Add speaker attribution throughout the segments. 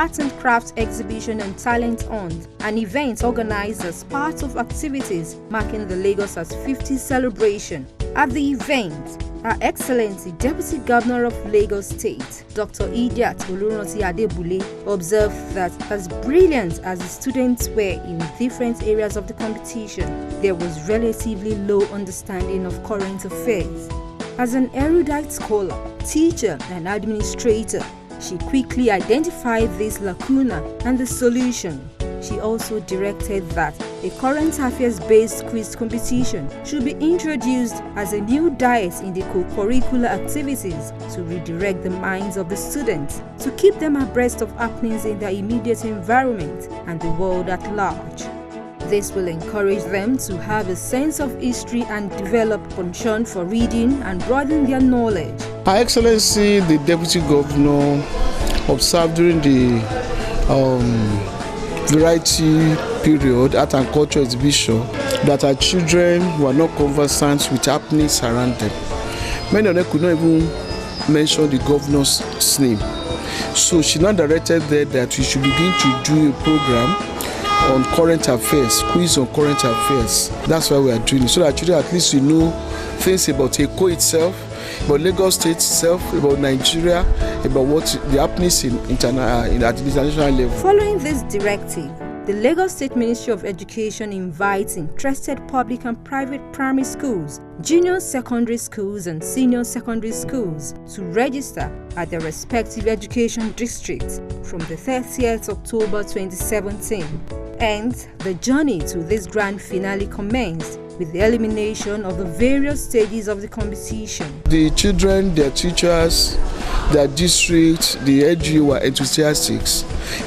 Speaker 1: Arts and Crafts Exhibition and Talent Hunt, an event organized as part of activities marking the Lagos as 50th celebration. At the event, Her Excellency Deputy Governor of Lagos State, Dr. Idiat Oluranti Adebule, observed that as brilliant as the students were in different areas of the competition, there was relatively low understanding of current affairs. As an erudite scholar, teacher, and administrator, she quickly identified this lacuna and the solution. She also directed that a current affairs-based quiz competition should be introduced as a new diet in the co-curricular activities to redirect the minds of the students, to keep them abreast of happenings in their immediate environment and the world at large. This will encourage them to have a sense of history and develop penchant for reading and broaden their knowledge.
Speaker 2: Her Excellency, the Deputy Governor, observed during the variety period, art and culture exhibition, that our children were not conversant with happenings around them. Many of them could not even mention the governor's name. So she now directed that we should begin to do a program on current affairs, quiz on current affairs. That's why we are doing it, so that children at least know things about Eko itself, about Lagos State itself, about Nigeria, about what the happenings at the international level.
Speaker 1: Following this directive, the Lagos State Ministry of Education invites interested public and private primary schools, junior secondary schools and senior secondary schools to register at their respective education districts from the 30th October 2017. And the journey to this grand finale commenced with the elimination of the various stages of the competition.
Speaker 2: The children, their teachers, their district, the LGU were enthusiastic.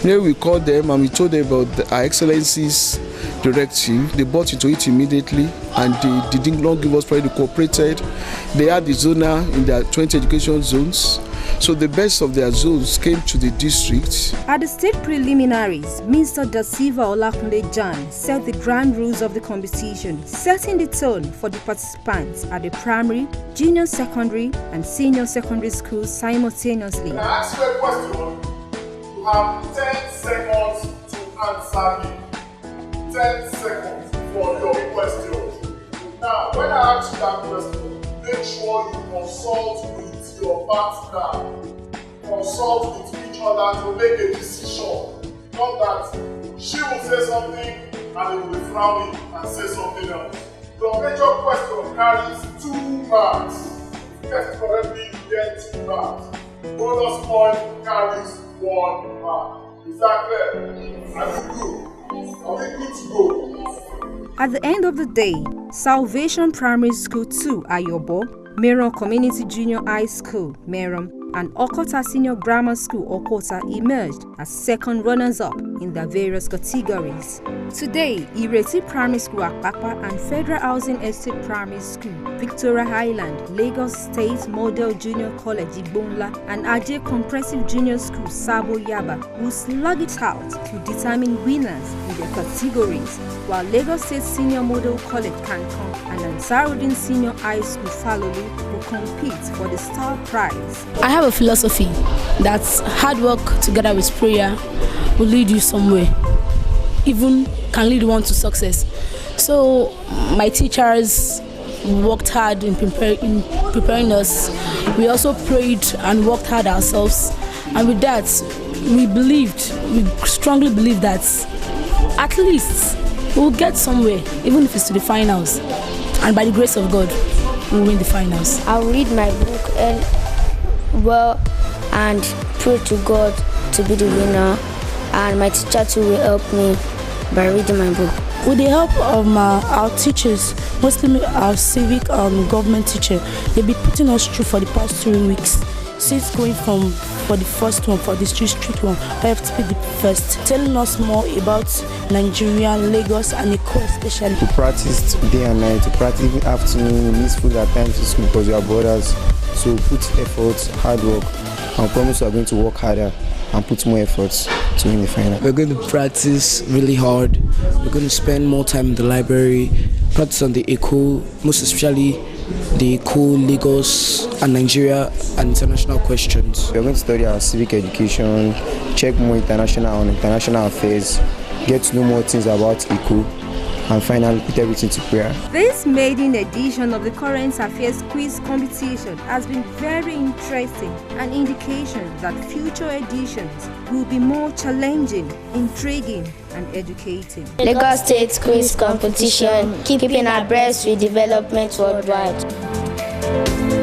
Speaker 2: We called them and we told them about Her Excellency's directive. They bought into it immediately and they did not give us priority. They cooperated. They had the zona in their 20 education zones. So the best of their zones came to the district.
Speaker 1: At the state preliminaries, Mr. Da Silva Olakunle Jan set the grand rules of the competition, setting the tone for the participants at the primary, junior secondary, and senior secondary schools simultaneously.
Speaker 3: When I ask you a question, you have 10 seconds to answer me. 10 seconds for your question. Now, when I ask you that question, make sure you consult with your partner, consult with each other to make a decision. Not that she will say something and you will be frowning and say something else. Your major question carries 2 marks. If you get it correctly, you get 2 marks. Bonus point carries 1 mark. Is that clear? Are you good? Are we good to go?
Speaker 1: At the end of the day, Salvation Primary School 2 Ayobo, Meron Community Junior High School, Meron, and Okota Senior Grammar School, Okota, emerged as second runners-up in their various categories. Today, Ireti Primary School, Akpakpa, and Federal Housing Estate Primary School, Victoria Highland, Lagos State Model Junior College, Igbonla, and Ajay Comprehensive Junior School, Sabo Yaba, will slug it out to determine winners in their categories, while Lagos State Senior Model College, Kanton, and Ansarudin Senior High School, Falolu, will compete for the star prize.
Speaker 4: I have a philosophy that hard work together with prayer will lead you somewhere, even can lead one to success. So my teachers worked hard in preparing us. We also prayed and worked hard ourselves, and with that we strongly believed that at least we'll get somewhere, even if it's to the finals, and by the grace of God we'll win the finals.
Speaker 5: I'll read my book and pray to God to be the winner, and my teacher too will help me by reading my book.
Speaker 4: With the help of our teachers, mostly our civic government teacher, they'll be putting us through for the past 3 weeks. Since going for the first one, for the street one, I have to be the first, telling us more about Nigeria, Lagos, and Eko especially.
Speaker 6: We practiced day and night, we practice even afternoon, we miss food at times to school because we are brothers. So put effort, hard work, and promise we are going to work harder and put more efforts to win the final.
Speaker 7: We're going to practice really hard. We're going to spend more time in the library, practice on the Eko, most especially the cool Lagos and Nigeria and international questions.
Speaker 6: We are going to study our civic education, check more international affairs, get to know more things about ECO, and finally put everything to prayer.
Speaker 1: This maiden edition of the Current Affairs Quiz Competition has been very interesting, an indication that future editions will be more challenging, intriguing and educating.
Speaker 5: Lagos State Quiz Competition, keeping abreast with development worldwide.